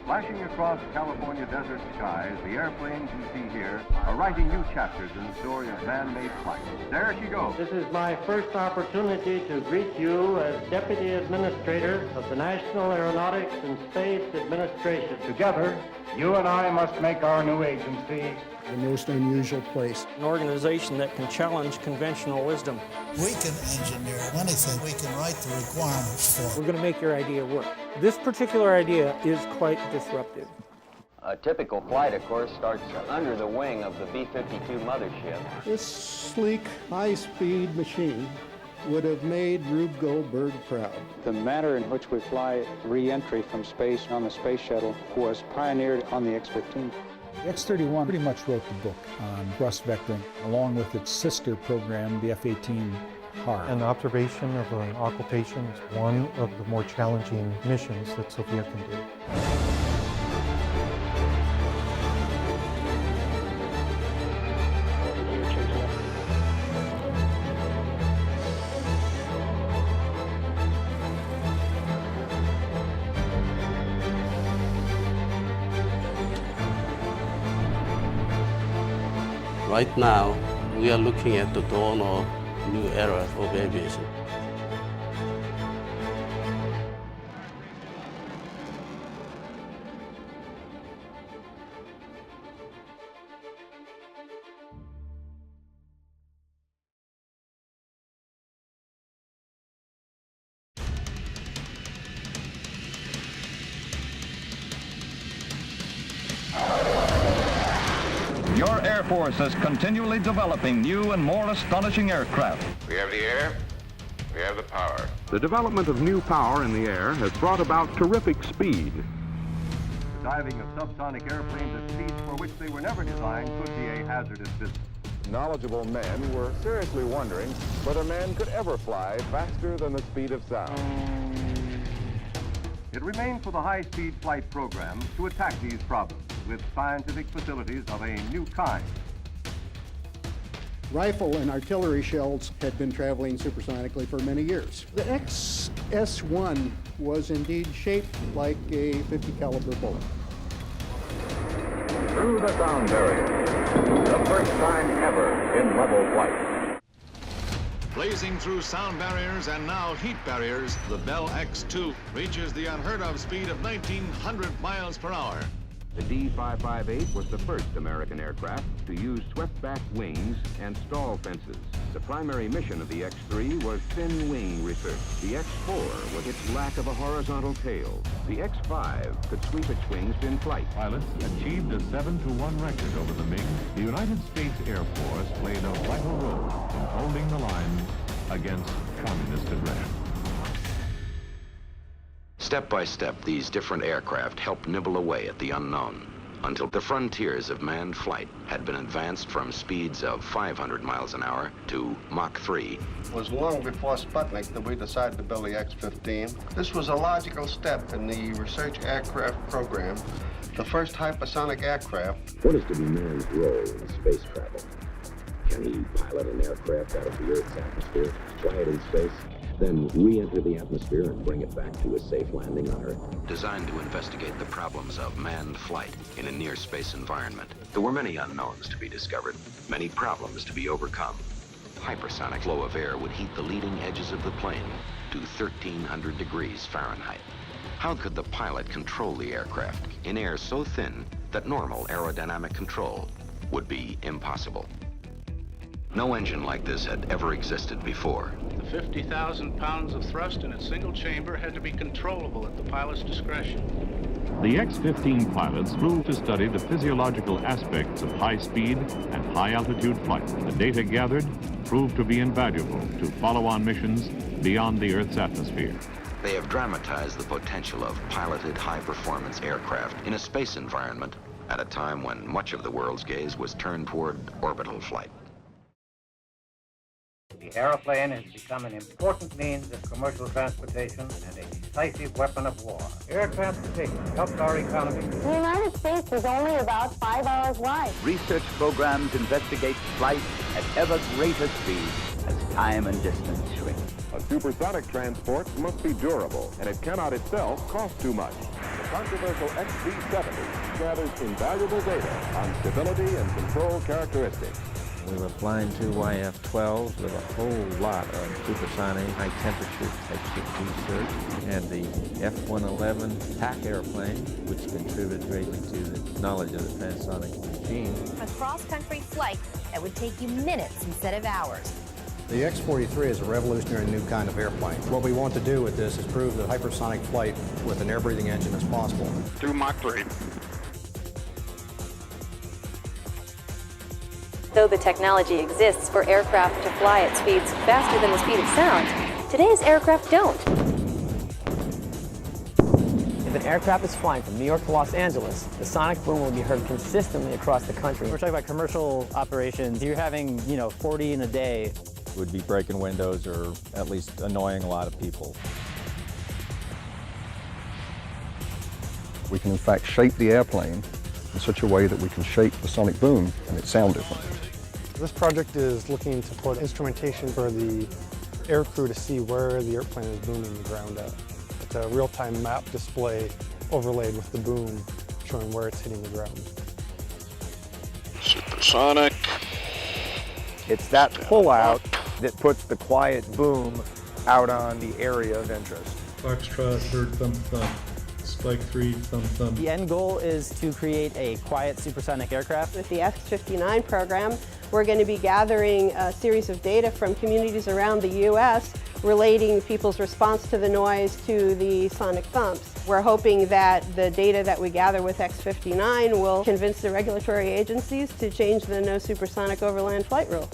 Flashing across California desert skies, the airplanes you see here are writing new chapters in the story of man-made flight. There she goes. This is my first opportunity to greet you as Deputy Administrator of the National Aeronautics and Space Administration. Together, you and I must make our new agency the most unusual place. An organization that can challenge conventional wisdom. We can engineer anything we can write the requirements for. We're going to make your idea work. This particular idea is quite disruptive. A typical flight, of course, starts under the wing of the B-52 mothership. This sleek, high-speed machine would have made Rube Goldberg proud. The manner in which we fly re-entry from space on the space shuttle was pioneered on the X-15. The X-31 pretty much wrote the book on thrust vectoring, along with its sister program, the F-18 HAR. An observation of an occultation is one of the more challenging missions that Sophia can do. Right now, we are looking at the dawn of a new era of aviation. Your Air Force is continually developing new and more astonishing aircraft. We have the air, we have the power. The development of new power in the air has brought about terrific speed. The diving of subsonic airplanes at speeds for which they were never designed could be a hazardous business. Knowledgeable men were seriously wondering whether man could ever fly faster than the speed of sound. It remains for the high-speed flight program to attack these problems with scientific facilities of a new kind. Rifle and artillery shells had been traveling supersonically for many years. The XS-1 was indeed shaped like a 50 caliber bullet. Through the sound barrier, the first time ever in level flight. Blazing through sound barriers and now heat barriers, the Bell X-2 reaches the unheard-of speed of 1,900 miles per hour. The D-558 was the first American aircraft to use swept-back wings and stall fences. The primary mission of the X-3 was thin wing research. The X-4 was its lack of a horizontal tail. The X-5 could sweep its wings in flight. Pilots achieved a 7-to-1 record over the MiG. The United States Air Force played a vital role in holding the line against communist aggression. Step by step, these different aircraft helped nibble away at the unknown until the frontiers of manned flight had been advanced from speeds of 500 miles an hour to Mach 3. It was long before Sputnik that we decided to build the X-15. This was a logical step in the research aircraft program, the first hypersonic aircraft. What is to be man's role in space travel? Can he pilot an aircraft out of the Earth's atmosphere, fly it in space, then re-enter the atmosphere and bring it back to a safe landing on Earth? Designed to investigate the problems of manned flight in a near-space environment, there were many unknowns to be discovered, many problems to be overcome. Hypersonic flow of air would heat the leading edges of the plane to 1,300 degrees Fahrenheit. How could the pilot control the aircraft in air so thin that normal aerodynamic control would be impossible? No engine like this had ever existed before. The 50,000 pounds of thrust in its single chamber had to be controllable at the pilot's discretion. The X-15 pilots flew to study the physiological aspects of high-speed and high-altitude flight. The data gathered proved to be invaluable to follow-on missions beyond the Earth's atmosphere. They have dramatized the potential of piloted high-performance aircraft in a space environment at a time when much of the world's gaze was turned toward orbital flight. The aeroplane has become an important means of commercial transportation and a decisive weapon of war. Air transportation helps our economy. The United States is only about 5 hours wide. Research programs investigate flight at ever greater speed as time and distance shrink. A supersonic transport must be durable, and it cannot itself cost too much. The controversial XB-70 gathers invaluable data on stability and control characteristics. We were flying two YF-12s with a whole lot of supersonic, high-temperature types of research, and the F-111 TAC airplane, which contributed greatly to the knowledge of the transonic regime. A cross-country flight that would take you minutes instead of hours. The X-43 is a revolutionary new kind of airplane. What we want to do with this is prove that hypersonic flight with an air-breathing engine is possible. Through Mach 3. Though the technology exists for aircraft to fly at speeds faster than the speed of sound, today's aircraft don't. If an aircraft is flying from New York to Los Angeles, the sonic boom will be heard consistently across the country. We're talking about commercial operations. You're having, 40 in a day. Would be breaking windows or at least annoying a lot of people. We can in fact shape the airplane in such a way that we can shape the sonic boom and it sound different. This project is looking to put instrumentation for the air crew to see where the airplane is booming the ground at. It's a real-time map display overlaid with the boom showing where it's hitting the ground. Supersonic. It's that pullout that puts the quiet boom out on the area of interest. Foxtrot, bird thump thump. Spike 3, thump thump. The end goal is to create a quiet supersonic aircraft. With the X-59 program, we're going to be gathering a series of data from communities around the U.S. relating people's response to the noise to the sonic thumps. We're hoping that the data that we gather with X-59 will convince the regulatory agencies to change the no supersonic overland flight rule.